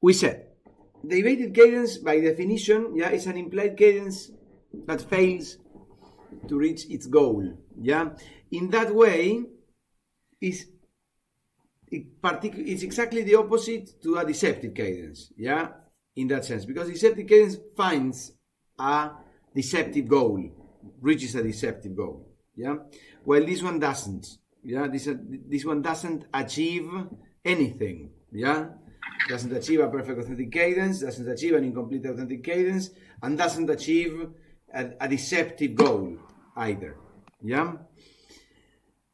we said the evaded cadence, by definition, yeah, is an implied cadence that fails to reach its goal. Yeah, in that way, it's exactly the opposite to a deceptive cadence. Yeah, in that sense, because deceptive cadence finds a deceptive goal, reaches a deceptive goal. Yeah, well, this one doesn't. Yeah, this one doesn't achieve anything. Yeah, doesn't achieve a perfect authentic cadence, doesn't achieve an incomplete authentic cadence, and doesn't achieve a deceptive goal either. Yeah.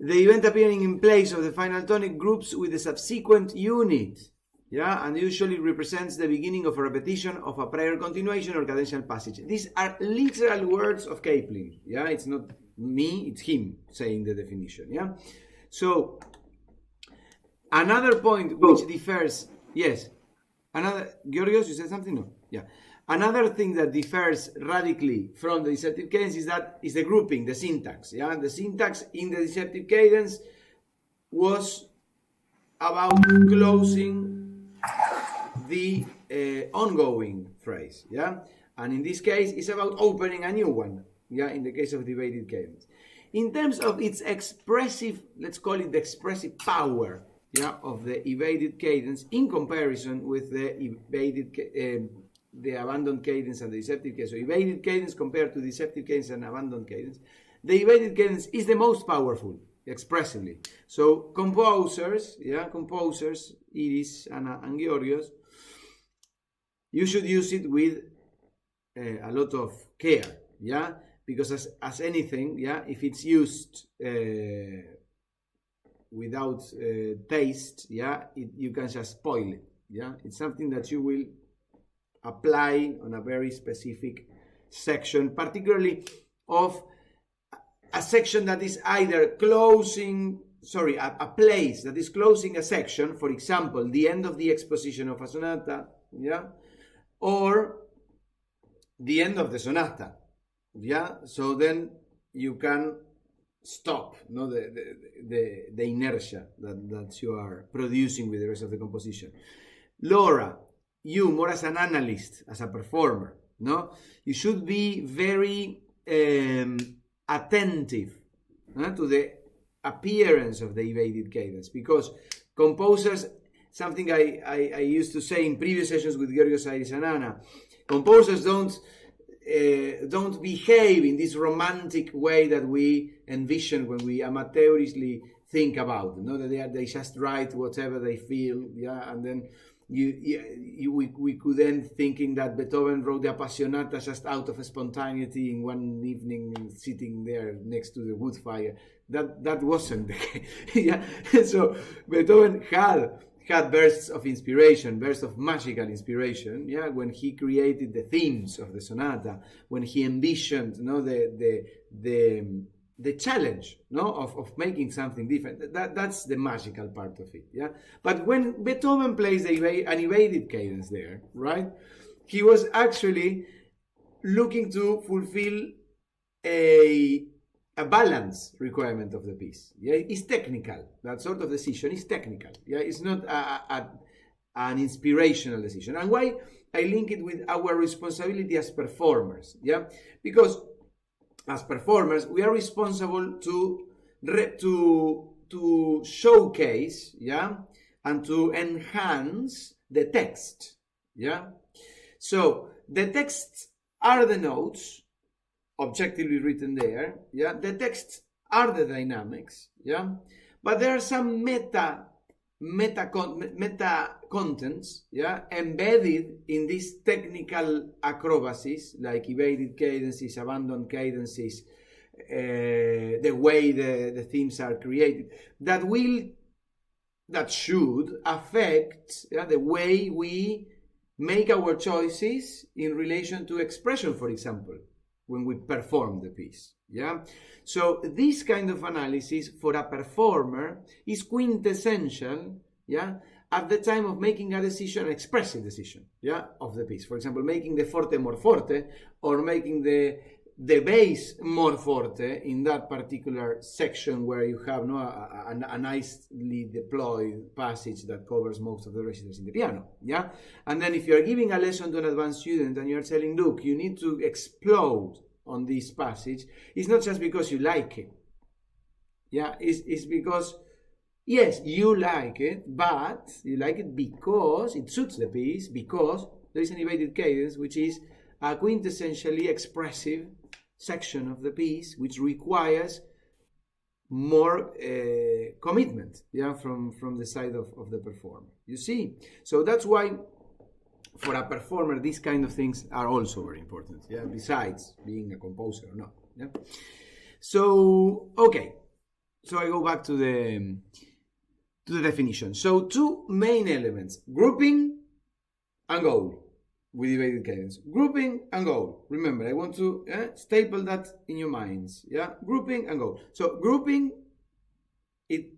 The event appearing in place of the final tonic groups with the subsequent unit, yeah, and usually represents the beginning of a repetition of a prior continuation or cadential passage. These are literal words of Kaplan. Yeah, it's not me, it's him saying the definition. Yeah. So another point which differs, yes. Another, Georgios, you said something? No. Yeah. Another thing that differs radically from the deceptive cadence is the grouping, the syntax. Yeah, the syntax in the deceptive cadence was about closing the ongoing phrase. Yeah, and in this case, it's about opening a new one. Yeah, in the case of the evaded cadence, in terms of its expressive, let's call it the expressive power. Yeah, of the evaded cadence in comparison with the evaded. The abandoned cadence and the deceptive cadence. So evaded cadence compared to deceptive cadence and abandoned cadence. The evaded cadence is the most powerful expressively. So composers, Iris, Anna, and Georgios, you should use it with a lot of care, yeah, because as anything, yeah, if it's used without taste, yeah, you can just spoil it, yeah. It's something that you will apply on a very specific section, particularly of a section that is either closing, a place that is closing a section, for example, the end of the exposition of a sonata, yeah, or the end of the sonata, yeah. So then you can stop, no, the inertia that you are producing with the rest of the composition. Laura, you more as an analyst, as a performer, no, you should be very attentive to the appearance of the evaded cadence, because composers, something I used to say in previous sessions with Georgios, Iris, and Anna, composers don't behave in this romantic way that we envision when we amateurishly think about, you know, that they just write whatever they feel, yeah, and then we could end thinking that Beethoven wrote the Appassionata just out of spontaneity in one evening, sitting there next to the wood fire. That wasn't the case. Yeah. So Beethoven had bursts of inspiration, bursts of magical inspiration, yeah, when he created the themes of the sonata, when he envisioned, you know, the challenge, no, of making something different. That's the magical part of it, yeah. But when Beethoven plays an evaded cadence there, right, he was actually looking to fulfill a balance requirement of the piece. Yeah, it's technical. That sort of decision is technical. Yeah, it's not an inspirational decision. And why I link it with our responsibility as performers? Yeah, because as performers, we are responsible to showcase, yeah, and to enhance the text, yeah. So the texts are the notes, objectively written there, yeah. The texts are the dynamics, yeah. But there are some meta contents, yeah, embedded in these technical acrobacies, like evaded cadences, abandoned cadences, the way the themes are created, that should affect, yeah, the way we make our choices in relation to expression, for example, when we perform the piece. Yeah. So this kind of analysis for a performer is quintessential, yeah, at the time of making a decision, an expressive decision, yeah, of the piece. For example, making the forte more forte, or making the the bass more forte in that particular section where you have a nicely deployed passage that covers most of the registers in the piano. Yeah, and then if you are giving a lesson to an advanced student and you are telling, look, you need to explode on this passage, it's not just because you like it. Yeah, it's because, yes, you like it, but you like it because it suits the piece, because there is an evaded cadence, which is a quintessentially expressive section of the piece, which requires more commitment, yeah, from the side of the performer. You see? So that's why for a performer, these kind of things are also very important, yeah, besides being a composer or not. Yeah? So, okay. So I go back to the definition. So two main elements, grouping and goal with evaded cadence. Grouping and goal. Remember, I want to staple that in your minds. Yeah, grouping and goal. So grouping, it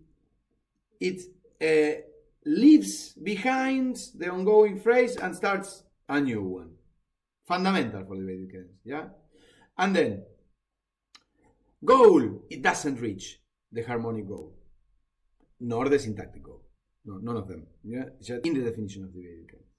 leaves behind the ongoing phrase and starts a new one. Fundamental for the evaded cadence. Yeah, and then goal, it doesn't reach the harmonic goal, nor the syntactic goal. No, none of them. Yeah, just in the definition of the evaded cadence.